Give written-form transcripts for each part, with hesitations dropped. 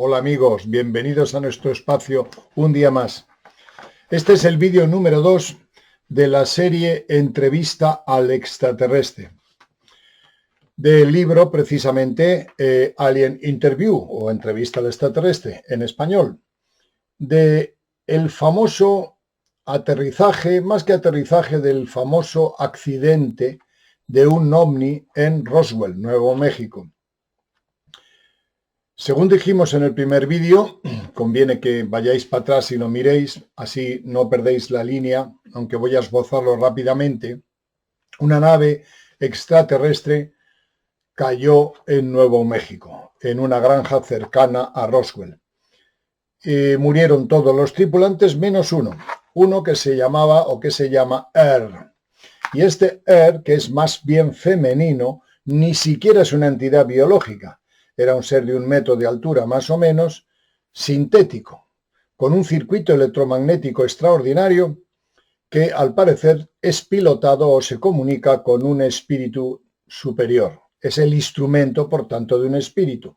Hola amigos, bienvenidos a nuestro espacio un día más. Este es el vídeo número 2 de la serie Entrevista al extraterrestre, del libro precisamente Alien Interview o Entrevista al extraterrestre en español, de el famoso aterrizaje, más que aterrizaje, del famoso accidente de un ovni en Roswell, Nuevo México. Según dijimos en el primer vídeo, conviene que vayáis para atrás y lo miréis, así no perdéis la línea, aunque voy a esbozarlo rápidamente. Una nave extraterrestre cayó en Nuevo México, en una granja cercana a Roswell. Murieron todos los tripulantes menos uno que se llamaba o que se llama Er. Y este Er, que es más bien femenino, ni siquiera es una entidad biológica. Era un ser de 1 metro de altura más o menos, sintético, con un circuito electromagnético extraordinario que al parecer es pilotado o se comunica con un espíritu superior. Es el instrumento, por tanto, de un espíritu.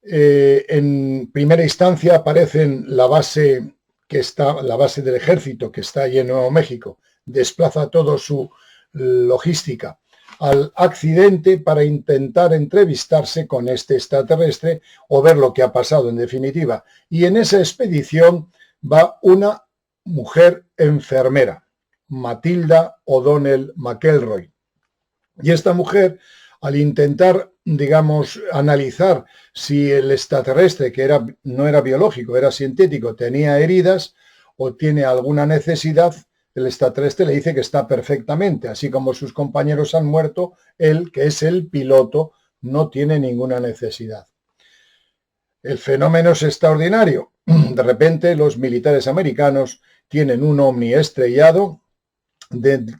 En primera instancia aparece la base del ejército que está allí en Nuevo México. Desplaza toda su logística al accidente para intentar entrevistarse con este extraterrestre o ver lo que ha pasado en definitiva. Y en esa expedición va una mujer enfermera, Matilda O'Donnell McElroy. Y esta mujer, al intentar, digamos, analizar si el extraterrestre, que no era biológico, era sintético, tenía heridas o tiene alguna necesidad, el extraterrestre le dice que está perfectamente, así como sus compañeros han muerto, él, que es el piloto, no tiene ninguna necesidad. El fenómeno es extraordinario. De repente los militares americanos tienen un ovni estrellado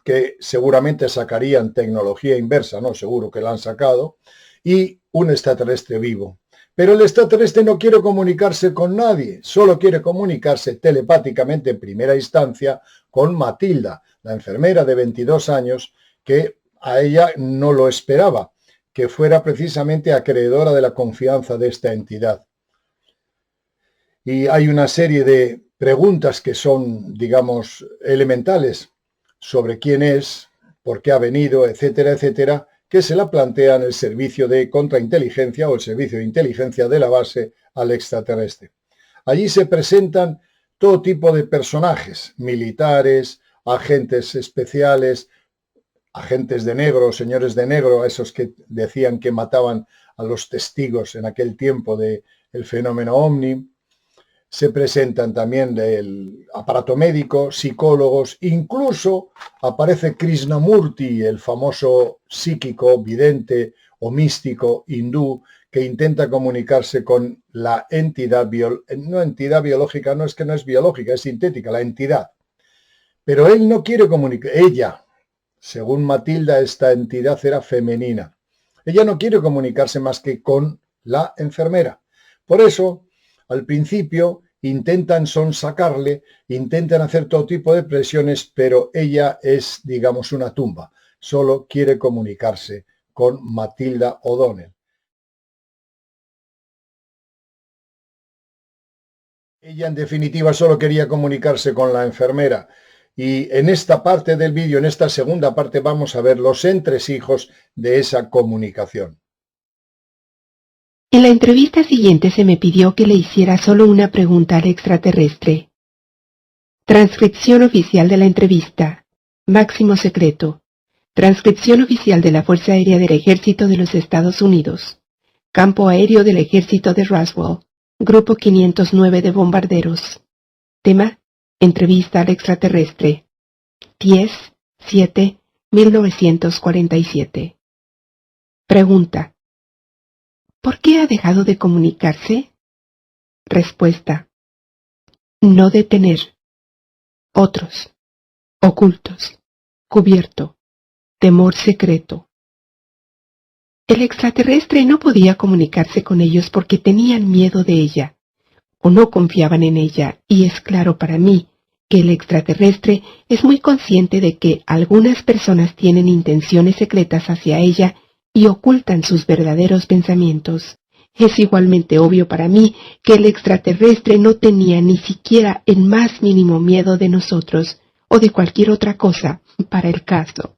que seguramente sacarían tecnología inversa, no seguro que la han sacado, y un extraterrestre vivo. Pero el extraterrestre no quiere comunicarse con nadie, solo quiere comunicarse telepáticamente en primera instancia con Matilda, la enfermera de 22 años, que a ella no lo esperaba, que fuera precisamente acreedora de la confianza de esta entidad. Y hay una serie de preguntas que son, digamos, elementales sobre quién es, por qué ha venido, etcétera, etcétera, que se la plantean el servicio de contrainteligencia o el servicio de inteligencia de la base al extraterrestre. Allí se presentan todo tipo de personajes, militares, agentes especiales, agentes de negro, señores de negro, esos que decían que mataban a los testigos en aquel tiempo del fenómeno ovni. Se presentan también el aparato médico, psicólogos, incluso aparece Krishnamurti, el famoso psíquico, vidente o místico hindú, que intenta comunicarse con la entidad, no entidad biológica, no es que no es biológica, es sintética, la entidad. Pero él no quiere comunicar, ella, según Matilda, esta entidad era femenina. Ella no quiere comunicarse más que con la enfermera. Por eso, al principio intentan sonsacarle, intentan hacer todo tipo de presiones, pero ella es, digamos, una tumba. Solo quiere comunicarse con Matilda O'Donnell. Ella, en definitiva, solo quería comunicarse con la enfermera. Y en esta parte del vídeo, en esta segunda parte, vamos a ver los entresijos de esa comunicación. En la entrevista siguiente se me pidió que le hiciera solo una pregunta al extraterrestre. Transcripción oficial de la entrevista. Máximo secreto. Transcripción oficial de la Fuerza Aérea del Ejército de los Estados Unidos. Campo Aéreo del Ejército de Roswell. Grupo 509 de bombarderos. Tema: entrevista al extraterrestre. 10/7/1947. Pregunta: ¿por qué ha dejado de comunicarse? Respuesta: no detener. Otros. Ocultos. Cubierto. Temor secreto. El extraterrestre no podía comunicarse con ellos porque tenían miedo de ella, o no confiaban en ella, y es claro para mí que el extraterrestre es muy consciente de que algunas personas tienen intenciones secretas hacia ella y ocultan sus verdaderos pensamientos. Es igualmente obvio para mí que el extraterrestre no tenía ni siquiera el más mínimo miedo de nosotros o de cualquier otra cosa para el caso.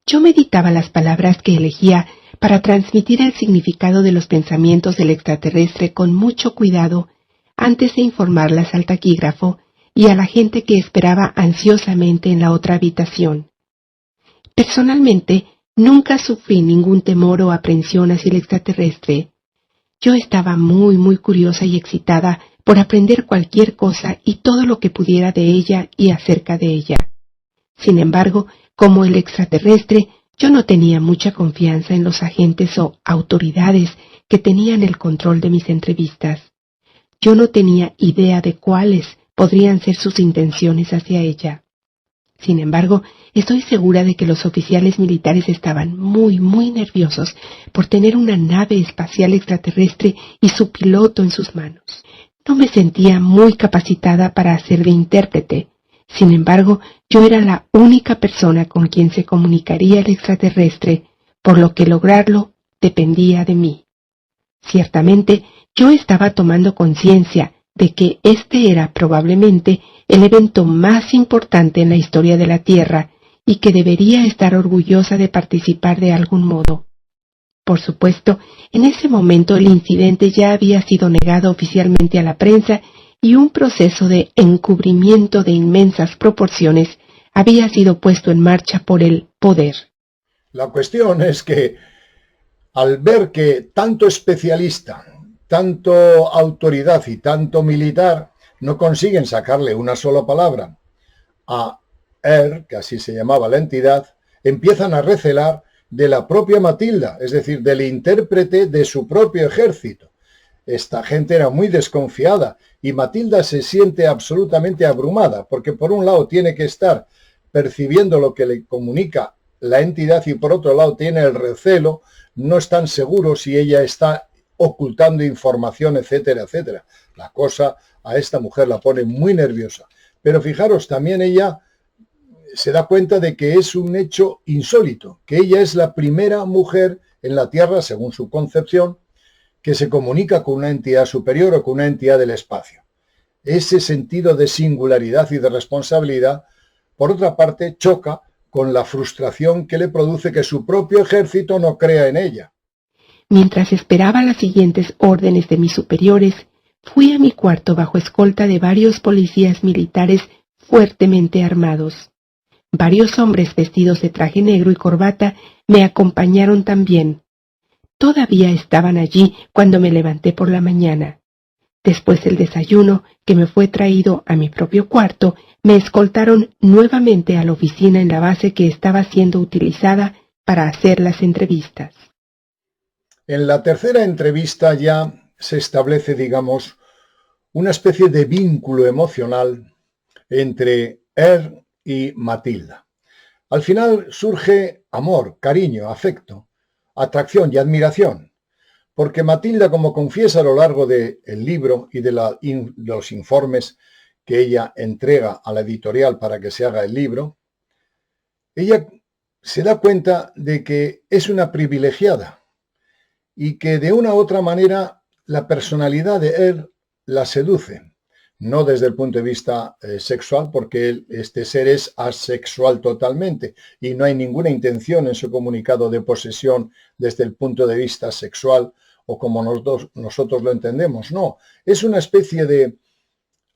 Yo meditaba las palabras que elegía para transmitir el significado de los pensamientos del extraterrestre con mucho cuidado antes de informarlas al taquígrafo y a la gente que esperaba ansiosamente en la otra habitación. Personalmente, nunca sufrí ningún temor o aprensión hacia el extraterrestre. Yo estaba muy curiosa y excitada por aprender cualquier cosa y todo lo que pudiera de ella y acerca de ella. Sin embargo, como el extraterrestre, yo no tenía mucha confianza en los agentes o autoridades que tenían el control de mis entrevistas. Yo no tenía idea de cuáles podrían ser sus intenciones hacia ella. Sin embargo, estoy segura de que los oficiales militares estaban muy nerviosos por tener una nave espacial extraterrestre y su piloto en sus manos. No me sentía muy capacitada para hacer de intérprete. Sin embargo, yo era la única persona con quien se comunicaría el extraterrestre, por lo que lograrlo dependía de mí. Ciertamente, yo estaba tomando conciencia de que este era probablemente el evento más importante en la historia de la Tierra y que debería estar orgullosa de participar de algún modo. Por supuesto, en ese momento el incidente ya había sido negado oficialmente a la prensa y un proceso de encubrimiento de inmensas proporciones había sido puesto en marcha por el poder. La cuestión es que al ver que tanto especialista, tanto autoridad y tanto militar no consiguen sacarle una sola palabra a que así se llamaba la entidad, empiezan a recelar de la propia Matilda, es decir, del intérprete de su propio ejército. Esta gente era muy desconfiada y Matilda se siente absolutamente abrumada, porque por un lado tiene que estar percibiendo lo que le comunica la entidad y por otro lado tiene el recelo, no están seguros si ella está ocultando información, etcétera, etcétera. La cosa a esta mujer la pone muy nerviosa. Pero fijaros, también ella se da cuenta de que es un hecho insólito, que ella es la primera mujer en la Tierra, según su concepción, que se comunica con una entidad superior o con una entidad del espacio. Ese sentido de singularidad y de responsabilidad, por otra parte, choca con la frustración que le produce que su propio ejército no crea en ella. Mientras esperaba las siguientes órdenes de mis superiores, fui a mi cuarto bajo escolta de varios policías militares fuertemente armados. Varios hombres vestidos de traje negro y corbata me acompañaron también. Todavía estaban allí cuando me levanté por la mañana. Después del desayuno, que me fue traído a mi propio cuarto, me escoltaron nuevamente a la oficina en la base que estaba siendo utilizada para hacer las entrevistas. En la tercera entrevista ya se establece, digamos, una especie de vínculo emocional entre y Matilda. Al final surge amor, cariño, afecto, atracción y admiración, porque Matilda, como confiesa a lo largo del libro y de los informes que ella entrega a la editorial para que se haga el libro, ella se da cuenta de que es una privilegiada y que de una u otra manera la personalidad de la seduce. No desde el punto de vista sexual, porque este ser es asexual totalmente y no hay ninguna intención en su comunicado de posesión desde el punto de vista sexual o como nosotros lo entendemos. No, es una especie de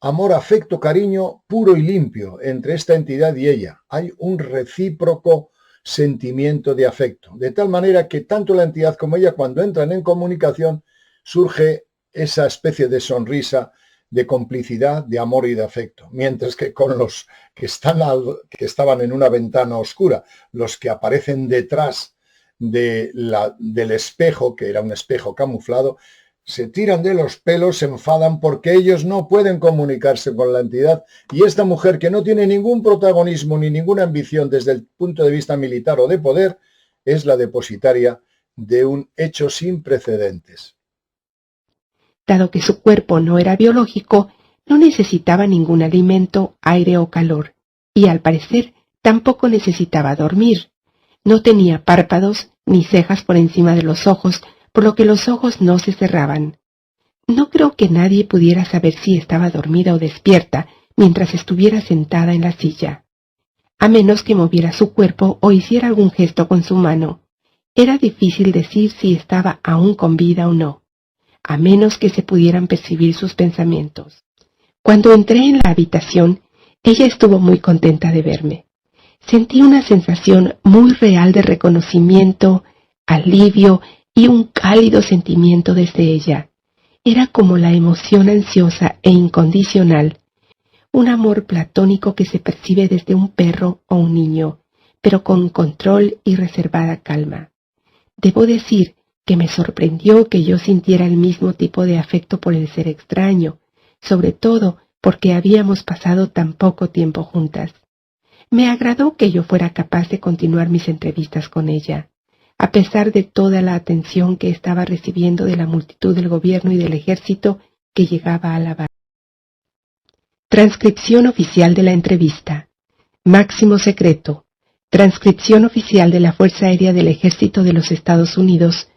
amor, afecto, cariño puro y limpio entre esta entidad y ella. Hay un recíproco sentimiento de afecto, de tal manera que tanto la entidad como ella, cuando entran en comunicación, surge esa especie de sonrisa de complicidad, de amor y de afecto, mientras que con los que estaban en una ventana oscura, los que aparecen detrás del espejo, que era un espejo camuflado, se tiran de los pelos, se enfadan porque ellos no pueden comunicarse con la entidad y esta mujer, que no tiene ningún protagonismo ni ninguna ambición desde el punto de vista militar o de poder, es la depositaria de un hecho sin precedentes. Dado que su cuerpo no era biológico, no necesitaba ningún alimento, aire o calor, y al parecer tampoco necesitaba dormir. No tenía párpados ni cejas por encima de los ojos, por lo que los ojos no se cerraban. No creo que nadie pudiera saber si estaba dormida o despierta mientras estuviera sentada en la silla. A menos que moviera su cuerpo o hiciera algún gesto con su mano, era difícil decir si estaba aún con vida o no, a menos que se pudieran percibir sus pensamientos. Cuando entré en la habitación, ella estuvo muy contenta de verme. Sentí una sensación muy real de reconocimiento, alivio y un cálido sentimiento desde ella. Era como la emoción ansiosa e incondicional, un amor platónico que se percibe desde un perro o un niño, pero con control y reservada calma. Debo decir que me sorprendió que yo sintiera el mismo tipo de afecto por el ser extraño, sobre todo porque habíamos pasado tan poco tiempo juntas. Me agradó que yo fuera capaz de continuar mis entrevistas con ella, a pesar de toda la atención que estaba recibiendo de la multitud del gobierno y del ejército que llegaba a la base. Transcripción oficial de la entrevista. Máximo secreto. Transcripción oficial de la Fuerza Aérea del Ejército de los Estados Unidos,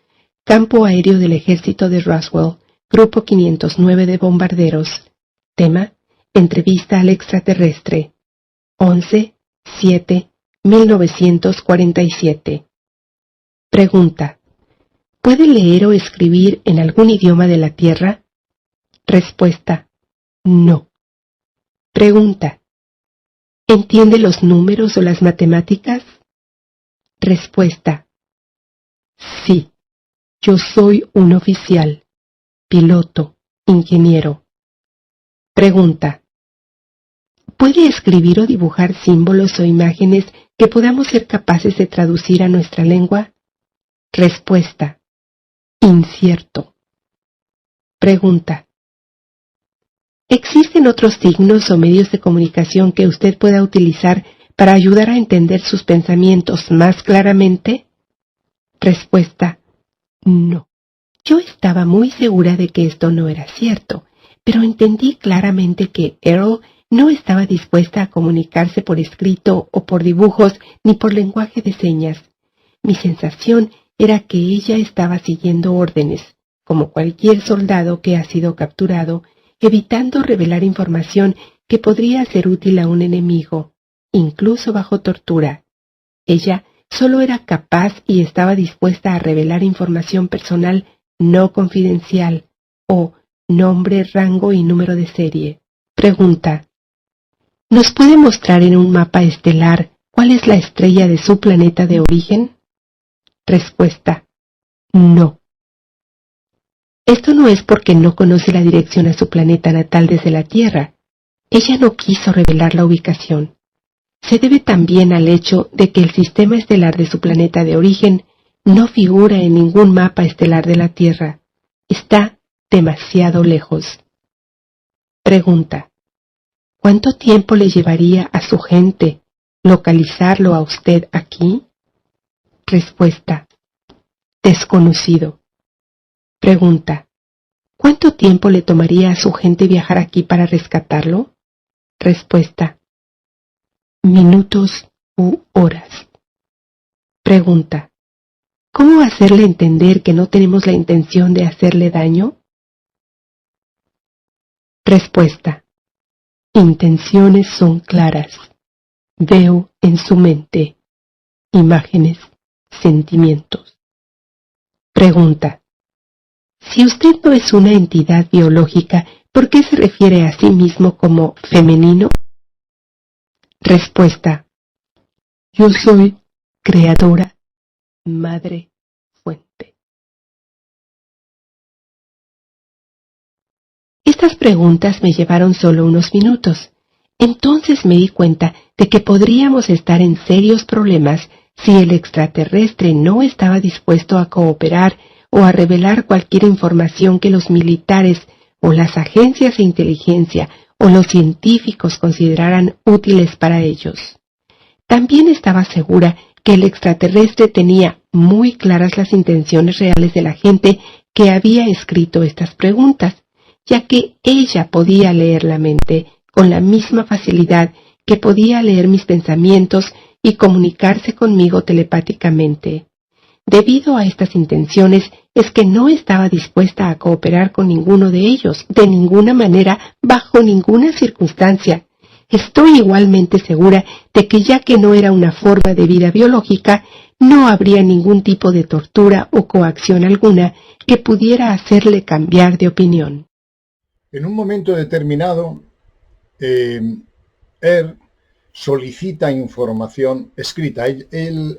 Campo Aéreo del Ejército de Roswell, Grupo 509 de Bombarderos. Tema: Entrevista al extraterrestre. 11/7/1947. Pregunta: ¿puede leer o escribir en algún idioma de la Tierra? Respuesta: no. Pregunta: ¿entiende los números o las matemáticas? Respuesta: sí. Yo soy un oficial, piloto, ingeniero. Pregunta: ¿puede escribir o dibujar símbolos o imágenes que podamos ser capaces de traducir a nuestra lengua? Respuesta: incierto. Pregunta: ¿existen otros signos o medios de comunicación que usted pueda utilizar para ayudar a entender sus pensamientos más claramente? Respuesta: no. Yo estaba muy segura de que esto no era cierto, pero entendí claramente que Earl no estaba dispuesta a comunicarse por escrito o por dibujos ni por lenguaje de señas. Mi sensación era que ella estaba siguiendo órdenes, como cualquier soldado que ha sido capturado, evitando revelar información que podría ser útil a un enemigo, incluso bajo tortura. Ella solo era capaz y estaba dispuesta a revelar información personal no confidencial, o nombre, rango y número de serie. Pregunta: ¿nos puede mostrar en un mapa estelar cuál es la estrella de su planeta de origen? Respuesta: no. Esto no es porque no conoce la dirección a su planeta natal desde la Tierra. Ella no quiso revelar la ubicación. Se debe también al hecho de que el sistema estelar de su planeta de origen no figura en ningún mapa estelar de la Tierra. Está demasiado lejos. Pregunta: ¿cuánto tiempo le llevaría a su gente localizarlo a usted aquí? Respuesta: desconocido. Pregunta: ¿cuánto tiempo le tomaría a su gente viajar aquí para rescatarlo? Respuesta: minutos u horas. Pregunta: ¿cómo hacerle entender que no tenemos la intención de hacerle daño? Respuesta: intenciones son claras. Veo en su mente imágenes, sentimientos. Pregunta: si usted no es una entidad biológica, ¿por qué se refiere a sí mismo como femenino? Respuesta: yo soy creadora, madre, fuente. Estas preguntas me llevaron solo unos minutos. Entonces me di cuenta de que podríamos estar en serios problemas si el extraterrestre no estaba dispuesto a cooperar o a revelar cualquier información que los militares o las agencias de inteligencia o los científicos consideraran útiles para ellos. También estaba segura que el extraterrestre tenía muy claras las intenciones reales de la gente que había escrito estas preguntas, ya que ella podía leer la mente con la misma facilidad que podía leer mis pensamientos y comunicarse conmigo telepáticamente. Debido a estas intenciones, es que no estaba dispuesta a cooperar con ninguno de ellos, de ninguna manera, bajo ninguna circunstancia. Estoy igualmente segura de que ya que no era una forma de vida biológica, no habría ningún tipo de tortura o coacción alguna que pudiera hacerle cambiar de opinión. En un momento determinado, solicita información escrita.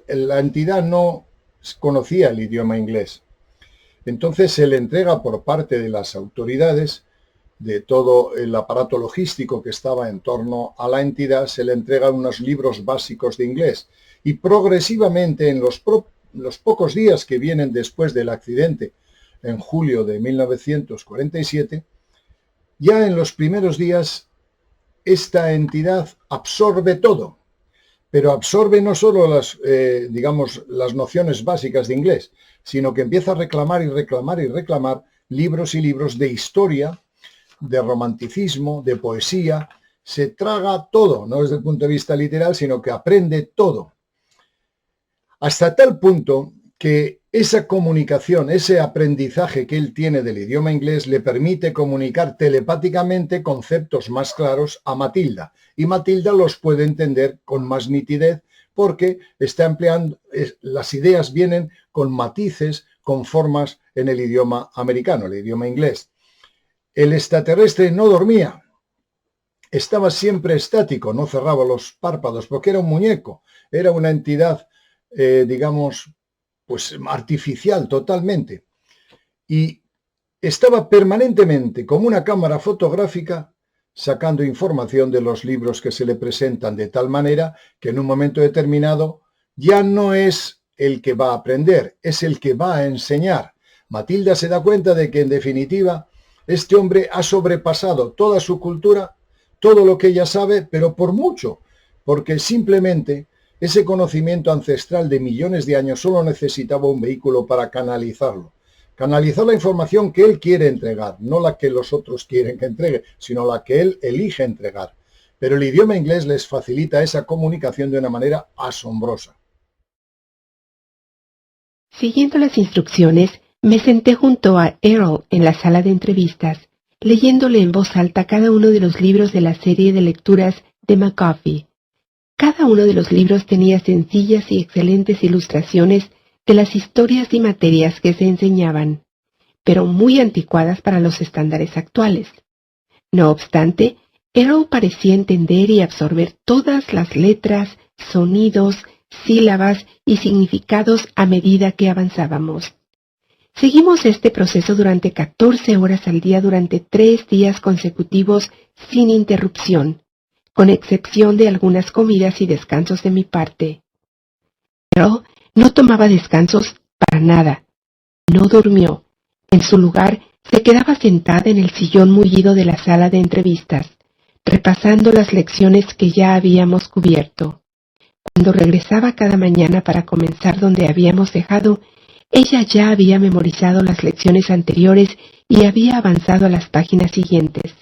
La entidad no conocía el idioma inglés. Entonces se le entrega por parte de las autoridades, de todo el aparato logístico que estaba en torno a la entidad, se le entregan unos libros básicos de inglés. Y progresivamente, en los pocos días que vienen después del accidente, en julio de 1947, ya en los primeros días, esta entidad absorbe todo, pero absorbe no solo las nociones básicas de inglés, sino que empieza a reclamar y reclamar y reclamar libros y libros de historia, de romanticismo, de poesía. Se traga todo, no desde el punto de vista literal, sino que aprende todo. Hasta tal punto que esa comunicación, ese aprendizaje que él tiene del idioma inglés le permite comunicar telepáticamente conceptos más claros a Matilda. Y Matilda los puede entender con más nitidez porque está empleando, las ideas vienen con matices, con formas en el idioma americano, el idioma inglés. El extraterrestre no dormía, estaba siempre estático, no cerraba los párpados porque era un muñeco, era una entidad, pues artificial totalmente. Y estaba permanentemente, como una cámara fotográfica, sacando información de los libros que se le presentan, de tal manera que en un momento determinado ya no es el que va a aprender, es el que va a enseñar. Matilda se da cuenta de que, en definitiva, este hombre ha sobrepasado toda su cultura, todo lo que ella sabe, pero por mucho, porque simplemente ese conocimiento ancestral de millones de años solo necesitaba un vehículo para canalizarlo. Canalizar la información que él quiere entregar, no la que los otros quieren que entregue, sino la que él elige entregar. Pero el idioma inglés les facilita esa comunicación de una manera asombrosa. Siguiendo las instrucciones, me senté junto a Errol en la sala de entrevistas, leyéndole en voz alta cada uno de los libros de la serie de lecturas de McGuffey. Cada uno de los libros tenía sencillas y excelentes ilustraciones de las historias y materias que se enseñaban, pero muy anticuadas para los estándares actuales. No obstante, Errol parecía entender y absorber todas las letras, sonidos, sílabas y significados a medida que avanzábamos. Seguimos este proceso durante 14 horas al día durante 3 días consecutivos sin interrupción, con excepción de algunas comidas y descansos de mi parte. Pero no tomaba descansos para nada. No durmió. En su lugar, se quedaba sentada en el sillón mullido de la sala de entrevistas, repasando las lecciones que ya habíamos cubierto. Cuando regresaba cada mañana para comenzar donde habíamos dejado, ella ya había memorizado las lecciones anteriores y había avanzado a las páginas siguientes.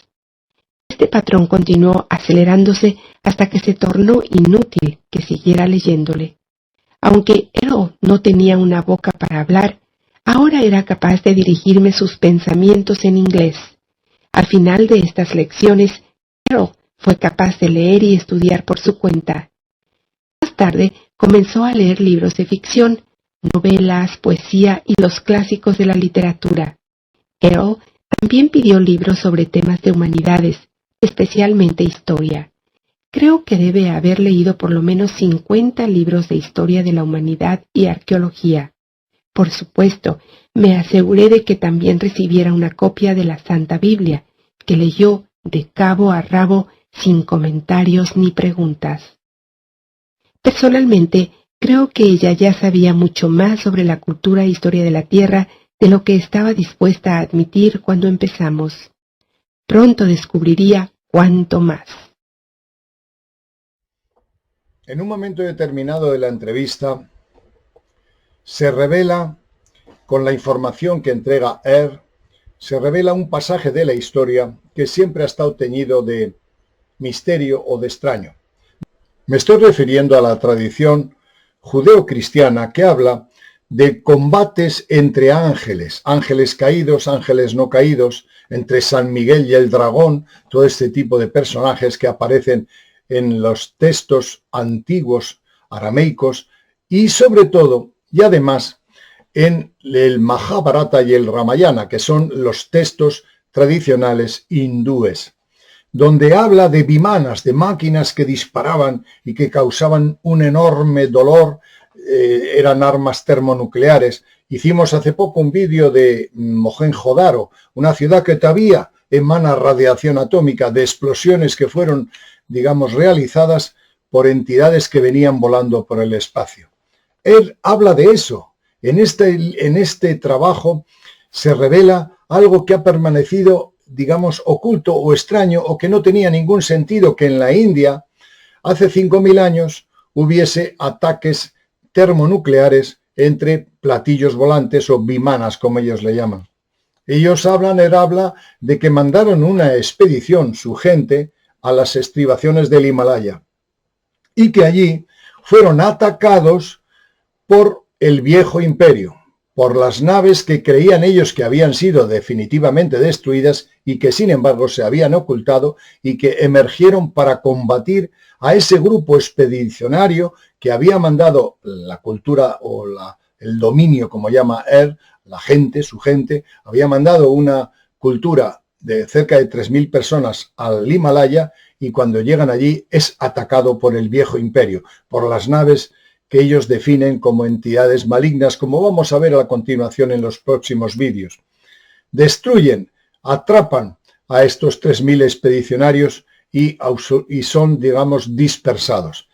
Este patrón continuó acelerándose hasta que se tornó inútil que siguiera leyéndole. Aunque Errol no tenía una boca para hablar, ahora era capaz de dirigirme sus pensamientos en inglés. Al final de estas lecciones, Errol fue capaz de leer y estudiar por su cuenta. Más tarde comenzó a leer libros de ficción, novelas, poesía y los clásicos de la literatura. Errol también pidió libros sobre temas de humanidades, especialmente historia. Creo que debe haber leído por lo menos 50 libros de historia de la humanidad y arqueología. Por supuesto, me aseguré de que también recibiera una copia de la Santa Biblia, que leyó de cabo a rabo sin comentarios ni preguntas. Personalmente, creo que ella ya sabía mucho más sobre la cultura e historia de la Tierra de lo que estaba dispuesta a admitir cuando empezamos. Pronto descubriría cuánto más. En un momento determinado de la entrevista, se revela, con la información que entrega se revela un pasaje de la historia que siempre ha estado teñido de misterio o de extraño. Me estoy refiriendo a la tradición judeo-cristiana que habla de combates entre ángeles, ángeles caídos, ángeles no caídos, entre San Miguel y el dragón, todo este tipo de personajes que aparecen en los textos antiguos arameicos y sobre todo, y además, en el Mahabharata y el Ramayana, que son los textos tradicionales hindúes, donde habla de vimanas, de máquinas que disparaban y que causaban un enorme dolor, eran armas termonucleares. Hicimos hace poco un vídeo de Mohenjo-Daro, una ciudad que todavía emana radiación atómica de explosiones que fueron, digamos, realizadas por entidades que venían volando por el espacio. Él habla de eso. En este trabajo se revela algo que ha permanecido, digamos, oculto o extraño o que no tenía ningún sentido, que en la India hace 5.000 años hubiese ataques termonucleares entre platillos volantes o vimanas, como ellos le llaman. Él habla de que mandaron una expedición, su gente, a las estribaciones del Himalaya y que allí fueron atacados por el viejo imperio, por las naves que creían ellos que habían sido definitivamente destruidas y que sin embargo se habían ocultado y que emergieron para combatir a ese grupo expedicionario que había mandado la cultura o el dominio, como llama él, la gente, su gente, había mandado una cultura de cerca de 3.000 personas al Himalaya y cuando llegan allí es atacado por el viejo imperio, por las naves que ellos definen como entidades malignas, como vamos a ver a continuación en los próximos vídeos. Destruyen, atrapan a estos 3.000 expedicionarios y son, digamos, dispersados.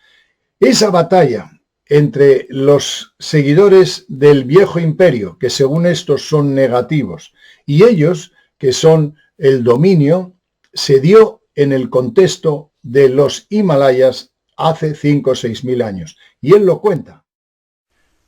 Esa batalla entre los seguidores del viejo imperio, que según estos son negativos, y ellos, que son el dominio, se dio en el contexto de los Himalayas hace 5 o 6.000 años. Y él lo cuenta.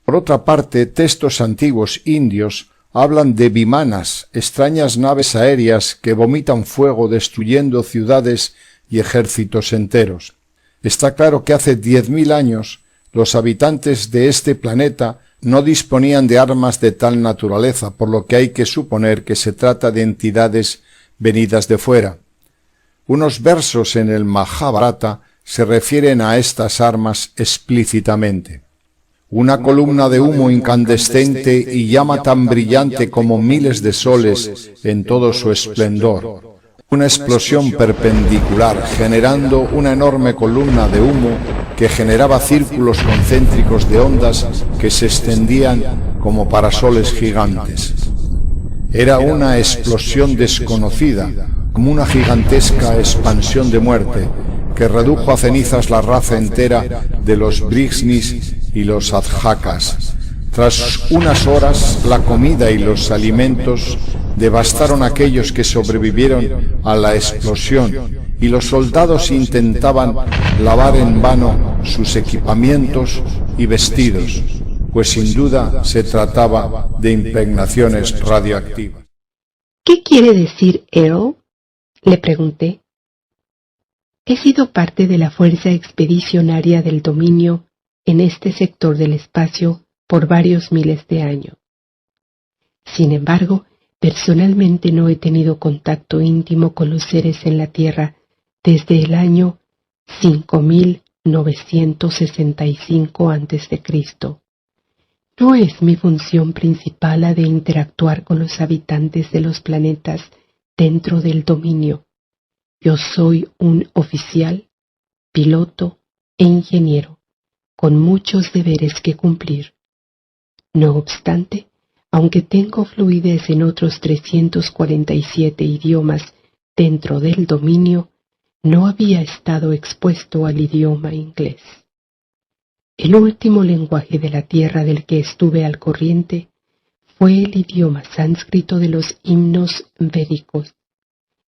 Por otra parte, textos antiguos indios hablan de vimanas, extrañas naves aéreas que vomitan fuego destruyendo ciudades y ejércitos enteros. Está claro que hace 10.000 años los habitantes de este planeta no disponían de armas de tal naturaleza, por lo que hay que suponer que se trata de entidades venidas de fuera. Unos versos en el Mahabharata se refieren a estas armas explícitamente. Una columna de humo incandescente y llama tan brillante como miles de soles en todo su esplendor. Una explosión perpendicular generando una enorme columna de humo que generaba círculos concéntricos de ondas que se extendían como parasoles gigantes. Era una explosión desconocida, como una gigantesca expansión de muerte, que redujo a cenizas la raza entera de los Brihnis y los Adhakas. Tras unas horas, la comida y los alimentos devastaron a aquellos que sobrevivieron a la explosión y los soldados intentaban lavar en vano sus equipamientos y vestidos, pues sin duda se trataba de impregnaciones radioactivas. ¿Qué quiere decir Earl? Le pregunté. He sido parte de la fuerza expedicionaria del dominio en este sector del espacio por varios miles de años. Sin embargo, personalmente no he tenido contacto íntimo con los seres en la Tierra desde el año 5965 a.C. No es mi función principal la de interactuar con los habitantes de los planetas dentro del dominio. Yo soy un oficial, piloto e ingeniero, con muchos deberes que cumplir. No obstante, aunque tengo fluidez en otros 347 idiomas dentro del dominio, no había estado expuesto al idioma inglés. El último lenguaje de la Tierra del que estuve al corriente fue el idioma sánscrito de los himnos védicos.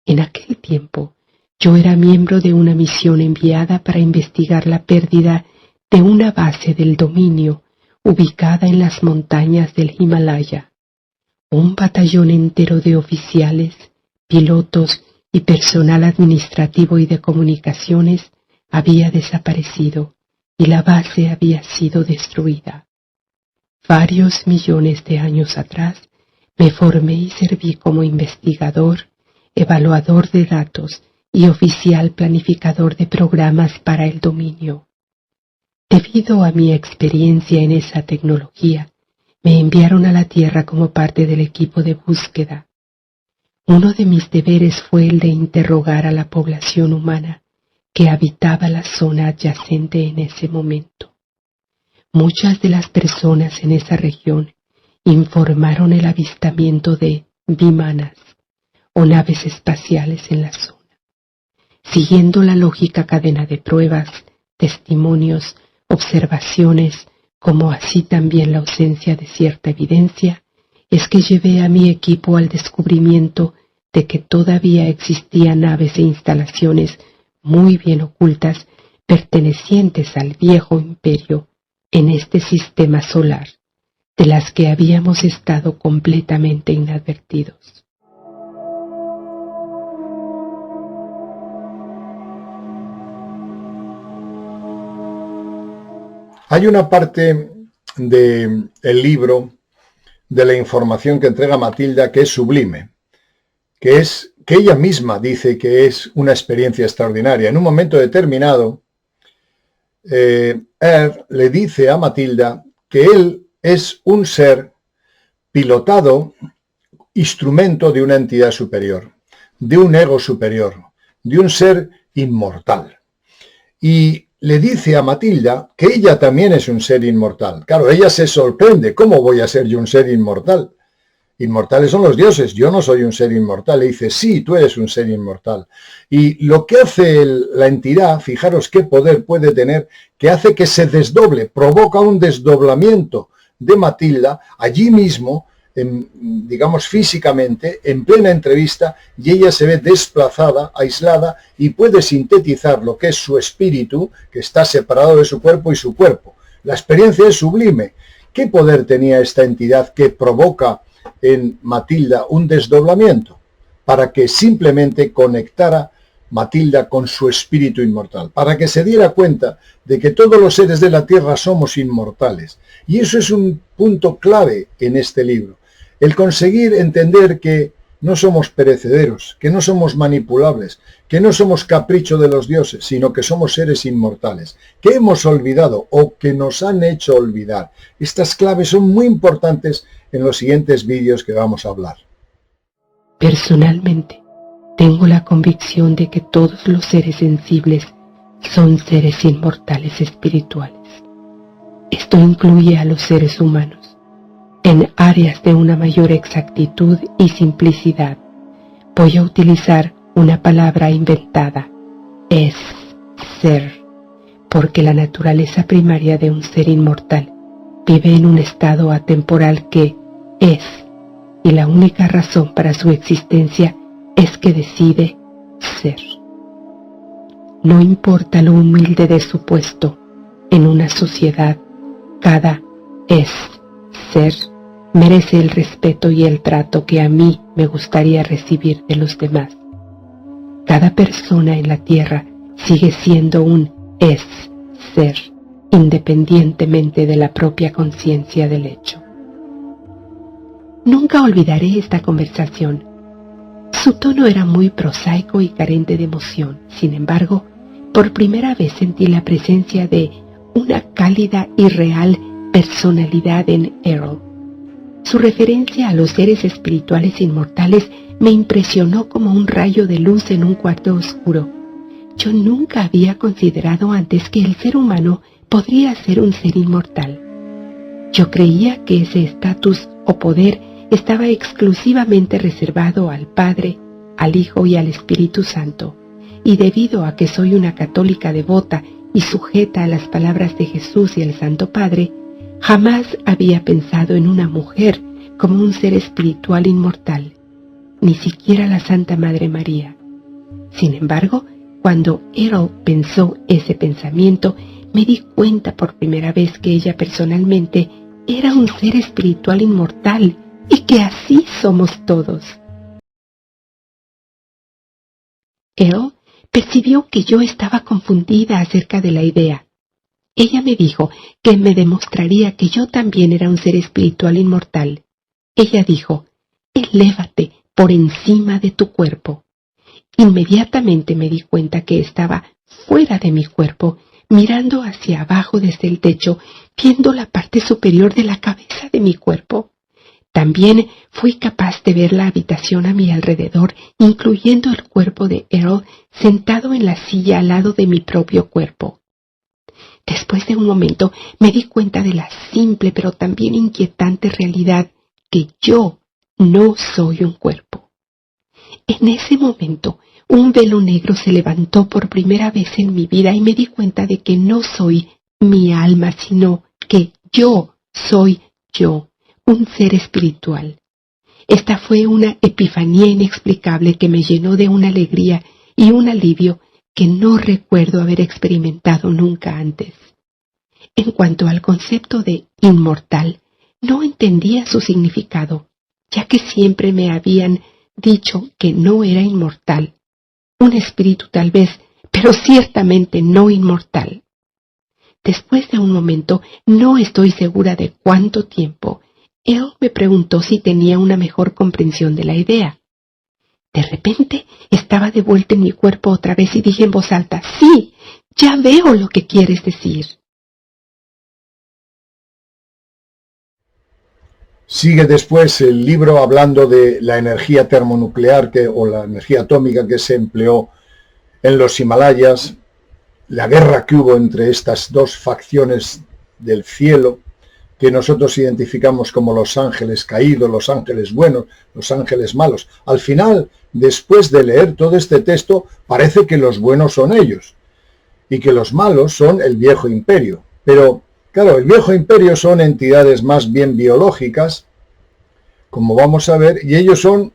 En aquel tiempo, yo era miembro de una misión enviada para investigar la pérdida de una base del dominio ubicada en las montañas del Himalaya. Un batallón entero de oficiales, pilotos y personal administrativo y de comunicaciones había desaparecido y la base había sido destruida. Varios millones de años atrás me formé y serví como investigador, evaluador de datos y oficial planificador de programas para el dominio. Debido a mi experiencia en esa tecnología, me enviaron a la Tierra como parte del equipo de búsqueda. Uno de mis deberes fue el de interrogar a la población humana que habitaba la zona adyacente en ese momento. Muchas de las personas en esa región informaron el avistamiento de vimanas o naves espaciales en la zona. Siguiendo la lógica cadena de pruebas, testimonios, observaciones, como así también la ausencia de cierta evidencia, es que llevé a mi equipo al descubrimiento de que todavía existían naves e instalaciones muy bien ocultas pertenecientes al viejo imperio en este sistema solar, de las que habíamos estado completamente inadvertidos. Hay una parte del libro, de la información que entrega Matilda, que es sublime, que es que ella misma dice que es una experiencia extraordinaria. En un momento determinado, le dice a Matilda que él es un ser pilotado, instrumento de una entidad superior, de un ego superior, de un ser inmortal. Y le dice a Matilda que ella también es un ser inmortal. Claro, ella se sorprende. ¿Cómo voy a ser yo un ser inmortal? Inmortales son los dioses, yo no soy un ser inmortal. Le dice, sí, tú eres un ser inmortal. Y lo que hace la entidad, fijaros qué poder puede tener, que hace que se desdoble, provoca un desdoblamiento de Matilda allí mismo, digamos físicamente, en plena entrevista, y ella se ve desplazada, aislada, y puede sintetizar lo que es su espíritu, que está separado de su cuerpo y su cuerpo. La experiencia es sublime. ¿Qué poder tenía esta entidad que provoca en Matilda un desdoblamiento? Para que simplemente conectara Matilda con su espíritu inmortal, para que se diera cuenta de que todos los seres de la Tierra somos inmortales. Y eso es un punto clave en este libro. El conseguir entender que no somos perecederos, que no somos manipulables, que no somos capricho de los dioses, sino que somos seres inmortales, que hemos olvidado o que nos han hecho olvidar. Estas claves son muy importantes en los siguientes vídeos que vamos a hablar. Personalmente, tengo la convicción de que todos los seres sensibles son seres inmortales espirituales. Esto incluye a los seres humanos. En áreas de una mayor exactitud y simplicidad, voy a utilizar una palabra inventada, es ser, porque la naturaleza primaria de un ser inmortal vive en un estado atemporal que es, y la única razón para su existencia es que decide ser. No importa lo humilde de su puesto, en una sociedad, cada es ser merece el respeto y el trato que a mí me gustaría recibir de los demás. Cada persona en la Tierra sigue siendo un es ser, independientemente de la propia conciencia del hecho. Nunca olvidaré esta conversación. Su tono era muy prosaico y carente de emoción. Sin embargo, por primera vez sentí la presencia de una cálida y real personalidad en Errol. Su referencia a los seres espirituales inmortales me impresionó como un rayo de luz en un cuarto oscuro. Yo nunca había considerado antes que el ser humano podría ser un ser inmortal. Yo creía que ese estatus o poder estaba exclusivamente reservado al Padre, al Hijo y al Espíritu Santo, y debido a que soy una católica devota y sujeta a las palabras de Jesús y el Santo Padre, jamás había pensado en una mujer como un ser espiritual inmortal, ni siquiera la Santa Madre María. Sin embargo, cuando Errol pensó ese pensamiento, me di cuenta por primera vez que ella personalmente era un ser espiritual inmortal y que así somos todos. Errol percibió que yo estaba confundida acerca de la idea. Ella me dijo que me demostraría que yo también era un ser espiritual inmortal. Ella dijo, elévate por encima de tu cuerpo. Inmediatamente me di cuenta que estaba fuera de mi cuerpo, mirando hacia abajo desde el techo, viendo la parte superior de la cabeza de mi cuerpo. También fui capaz de ver la habitación a mi alrededor, incluyendo el cuerpo de Earl sentado en la silla al lado de mi propio cuerpo. Después de un momento me di cuenta de la simple pero también inquietante realidad que yo no soy un cuerpo. En ese momento, un velo negro se levantó por primera vez en mi vida y me di cuenta de que no soy mi alma, sino que yo soy yo, un ser espiritual. Esta fue una epifanía inexplicable que me llenó de una alegría y un alivio que no recuerdo haber experimentado nunca antes. En cuanto al concepto de inmortal, no entendía su significado, ya que siempre me habían dicho que no era inmortal. Un espíritu tal vez, pero ciertamente no inmortal. Después de un momento, no estoy segura de cuánto tiempo, él me preguntó si tenía una mejor comprensión de la idea. De repente, estaba de vuelta en mi cuerpo otra vez y dije en voz alta, sí, ya veo lo que quieres decir. Sigue después el libro hablando de la energía termonuclear o la energía atómica que se empleó en los Himalayas, la guerra que hubo entre estas dos facciones del cielo, que nosotros identificamos como los ángeles caídos, los ángeles buenos, los ángeles malos. Al final, después de leer todo este texto, parece que los buenos son ellos y que los malos son el viejo imperio. Pero, claro, el viejo imperio son entidades más bien biológicas, como vamos a ver, y ellos son,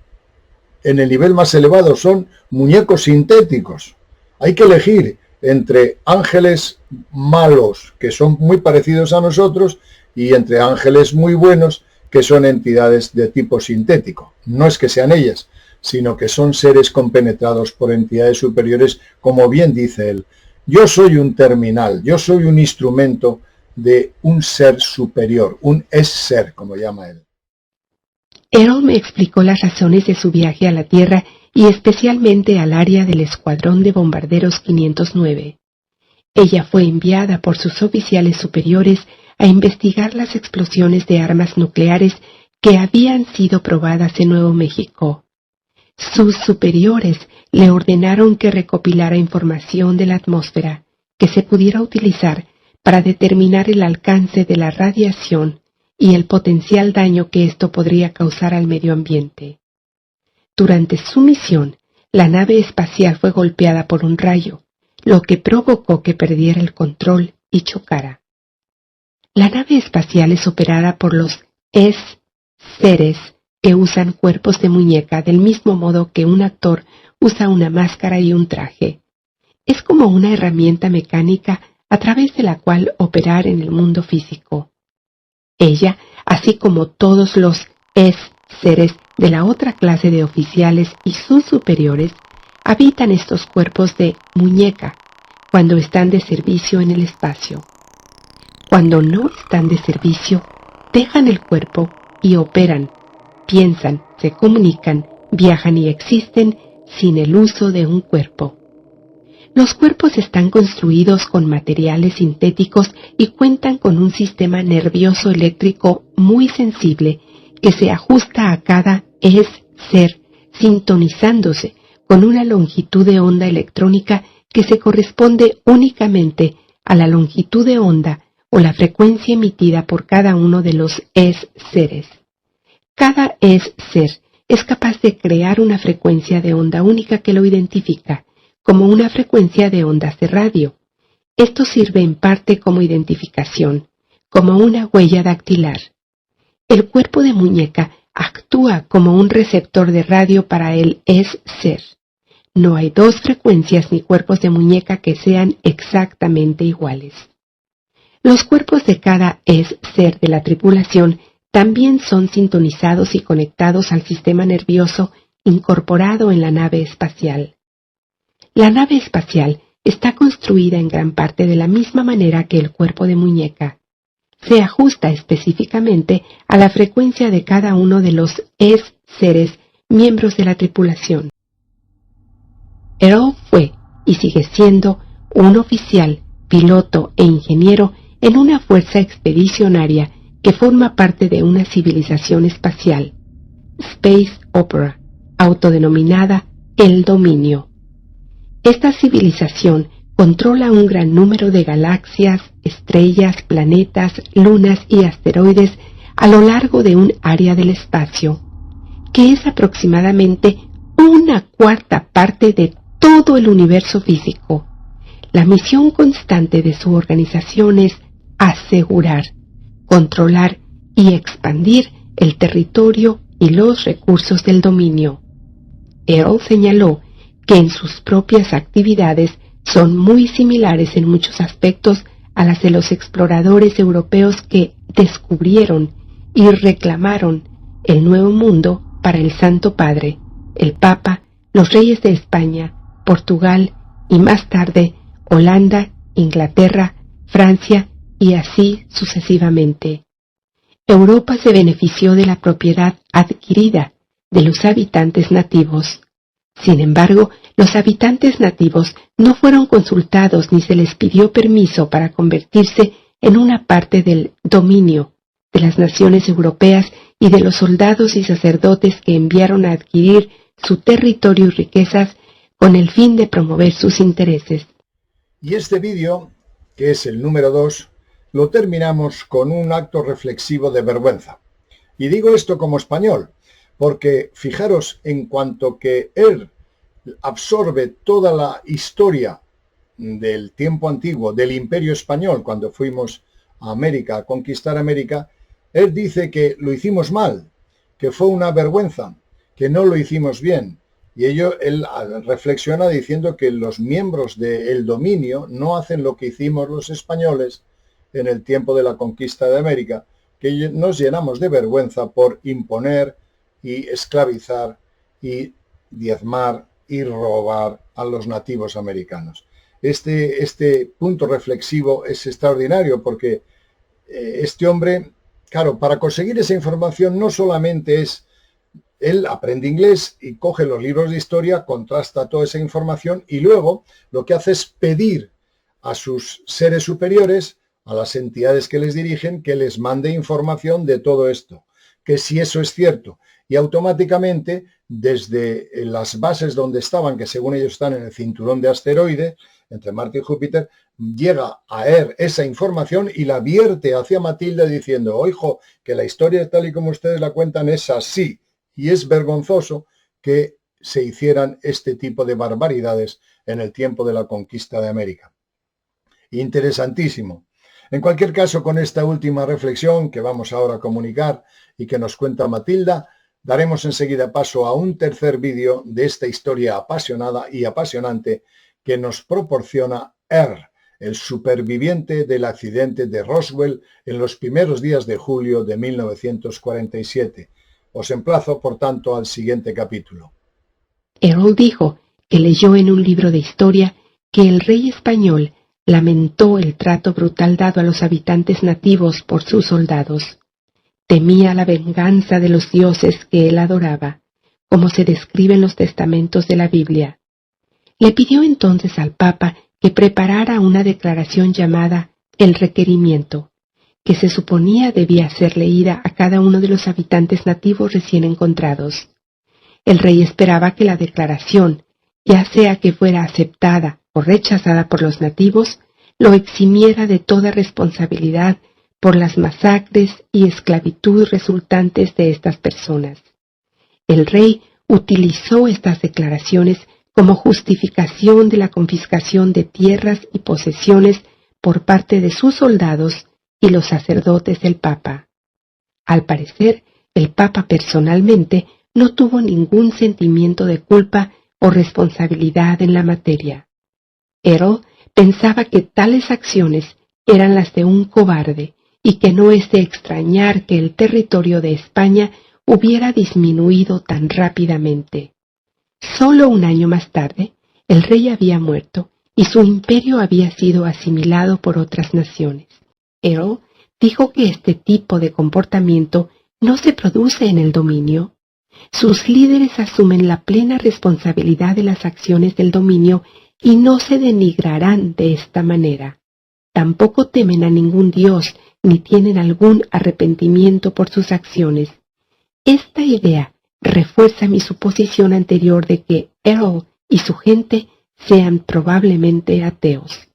en el nivel más elevado, son muñecos sintéticos. Hay que elegir entre ángeles malos, que son muy parecidos a nosotros, y entre ángeles muy buenos, que son entidades de tipo sintético. No es que sean ellas, sino que son seres compenetrados por entidades superiores, como bien dice él. Yo soy un terminal, yo soy un instrumento de un ser superior, un es-ser, como llama él. Earl me explicó las razones de su viaje a la Tierra y especialmente al área del Escuadrón de Bombarderos 509. Ella fue enviada por sus oficiales superiores a investigar las explosiones de armas nucleares que habían sido probadas en Nuevo México. Sus superiores le ordenaron que recopilara información de la atmósfera que se pudiera utilizar para determinar el alcance de la radiación y el potencial daño que esto podría causar al medio ambiente. Durante su misión, la nave espacial fue golpeada por un rayo, lo que provocó que perdiera el control y chocara. La nave espacial es operada por los es-seres que usan cuerpos de muñeca del mismo modo que un actor usa una máscara y un traje. Es como una herramienta mecánica a través de la cual operar en el mundo físico. Ella, así como todos los es-seres de la otra clase de oficiales y sus superiores, habitan estos cuerpos de muñeca cuando están de servicio en el espacio. Cuando no están de servicio, dejan el cuerpo y operan, piensan, se comunican, viajan y existen sin el uso de un cuerpo. Los cuerpos están construidos con materiales sintéticos y cuentan con un sistema nervioso eléctrico muy sensible que se ajusta a cada es-ser, sintonizándose con una longitud de onda electrónica que se corresponde únicamente a la longitud de onda o la frecuencia emitida por cada uno de los es-seres. Cada es-ser es capaz de crear una frecuencia de onda única que lo identifica, como una frecuencia de ondas de radio. Esto sirve en parte como identificación, como una huella dactilar. El cuerpo de muñeca actúa como un receptor de radio para el es-ser. No hay dos frecuencias ni cuerpos de muñeca que sean exactamente iguales. Los cuerpos de cada es-ser de la tripulación también son sintonizados y conectados al sistema nervioso incorporado en la nave espacial. La nave espacial está construida en gran parte de la misma manera que el cuerpo de muñeca. Se ajusta específicamente a la frecuencia de cada uno de los seres miembros de la tripulación. Earl fue, y sigue siendo, un oficial, piloto e ingeniero en una fuerza expedicionaria que forma parte de una civilización espacial, Space Opera, autodenominada El Dominio. Esta civilización controla un gran número de galaxias, estrellas, planetas, lunas y asteroides a lo largo de un área del espacio, que es aproximadamente 1/4 parte de todo el universo físico. La misión constante de su organización es asegurar, controlar y expandir el territorio y los recursos del dominio. Earl señaló que en sus propias actividades son muy similares en muchos aspectos a las de los exploradores europeos que descubrieron y reclamaron el Nuevo Mundo para el Santo Padre, el Papa, los reyes de España, Portugal y más tarde Holanda, Inglaterra, Francia y así sucesivamente. Europa se benefició de la propiedad adquirida de los habitantes nativos. Sin embargo, los habitantes nativos no fueron consultados ni se les pidió permiso para convertirse en una parte del dominio de las naciones europeas y de los soldados y sacerdotes que enviaron a adquirir su territorio y riquezas con el fin de promover sus intereses. Y este vídeo, que es el número 2, lo terminamos con un acto reflexivo de vergüenza. Y digo esto como español, porque fijaros, en cuanto que él absorbe toda la historia del tiempo antiguo, del Imperio Español, cuando fuimos a América, a conquistar América, él dice que lo hicimos mal, que fue una vergüenza, que no lo hicimos bien. Y él reflexiona diciendo que los miembros del dominio no hacen lo que hicimos los españoles en el tiempo de la conquista de América, que nos llenamos de vergüenza por imponer y esclavizar y diezmar y robar a los nativos americanos. Este punto reflexivo es extraordinario porque este hombre, claro, para conseguir esa información no solamente es, él aprende inglés y coge los libros de historia, contrasta toda esa información y luego lo que hace es pedir a sus seres superiores, a las entidades que les dirigen, que les mande información de todo esto, que si eso es cierto. Y automáticamente, desde las bases donde estaban, que según ellos están en el cinturón de asteroides, entre Marte y Júpiter, llega a él esa información y la vierte hacia Matilda diciendo, ojo, que la historia tal y como ustedes la cuentan es así. Y es vergonzoso que se hicieran este tipo de barbaridades en el tiempo de la conquista de América. Interesantísimo. En cualquier caso, con esta última reflexión que vamos ahora a comunicar y que nos cuenta Matilda, daremos enseguida paso a un tercer vídeo de esta historia apasionada y apasionante que nos proporciona el superviviente del accidente de Roswell en los primeros días de julio de 1947. Os emplazo, por tanto, al siguiente capítulo. Earl dijo que leyó en un libro de historia que el rey español lamentó el trato brutal dado a los habitantes nativos por sus soldados. Temía la venganza de los dioses que él adoraba, como se describe en los testamentos de la Biblia. Le pidió entonces al Papa que preparara una declaración llamada el requerimiento, que se suponía debía ser leída a cada uno de los habitantes nativos recién encontrados. El rey esperaba que la declaración, ya sea que fuera aceptada o rechazada por los nativos, lo eximiera de toda responsabilidad por las masacres y esclavitud resultantes de estas personas. El rey utilizó estas declaraciones como justificación de la confiscación de tierras y posesiones por parte de sus soldados y los sacerdotes del Papa. Al parecer, el Papa personalmente no tuvo ningún sentimiento de culpa o responsabilidad en la materia. Earl pensaba que tales acciones eran las de un cobarde y que no es de extrañar que el territorio de España hubiera disminuido tan rápidamente. Solo un año más tarde, el rey había muerto y su imperio había sido asimilado por otras naciones. Earl dijo que este tipo de comportamiento no se produce en el dominio. Sus líderes asumen la plena responsabilidad de las acciones del dominio y no se denigrarán de esta manera. Tampoco temen a ningún dios ni tienen algún arrepentimiento por sus acciones. Esta idea refuerza mi suposición anterior de que Earl y su gente sean probablemente ateos.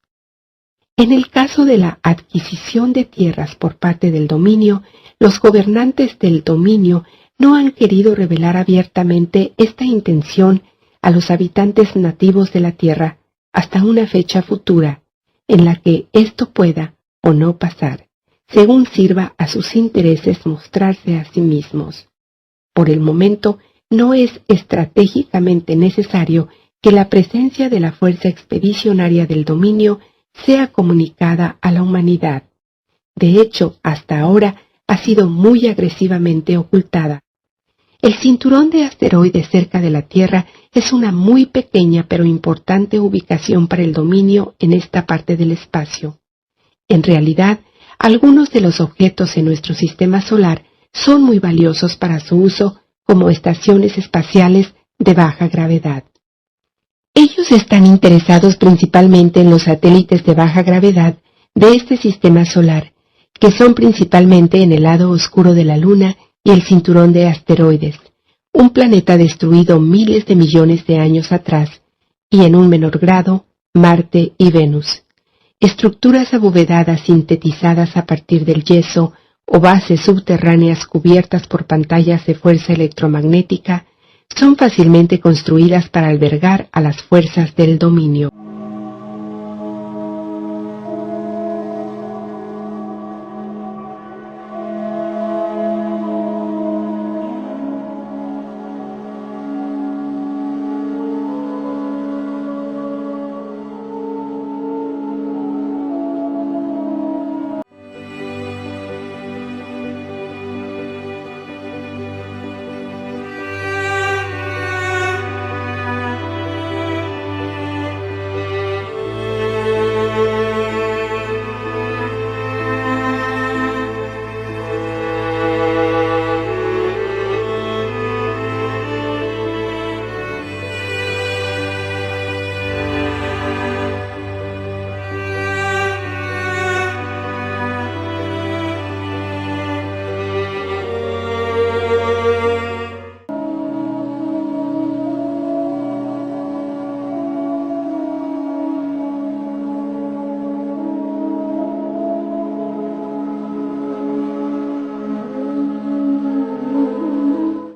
En el caso de la adquisición de tierras por parte del dominio, los gobernantes del dominio no han querido revelar abiertamente esta intención a los habitantes nativos de la tierra hasta una fecha futura, en la que esto pueda o no pasar, según sirva a sus intereses mostrarse a sí mismos. Por el momento, no es estratégicamente necesario que la presencia de la fuerza expedicionaria del dominio sea comunicada a la humanidad. De hecho, hasta ahora ha sido muy agresivamente ocultada. El cinturón de asteroides cerca de la Tierra es una muy pequeña pero importante ubicación para el dominio en esta parte del espacio. En realidad, algunos de los objetos en nuestro sistema solar son muy valiosos para su uso como estaciones espaciales de baja gravedad. Ellos están interesados principalmente en los satélites de baja gravedad de este sistema solar, que son principalmente en el lado oscuro de la Luna y el cinturón de asteroides, un planeta destruido miles de millones de años atrás, y en un menor grado, Marte y Venus. Estructuras abovedadas sintetizadas a partir del yeso o bases subterráneas cubiertas por pantallas de fuerza electromagnética son fácilmente construidas para albergar a las fuerzas del dominio.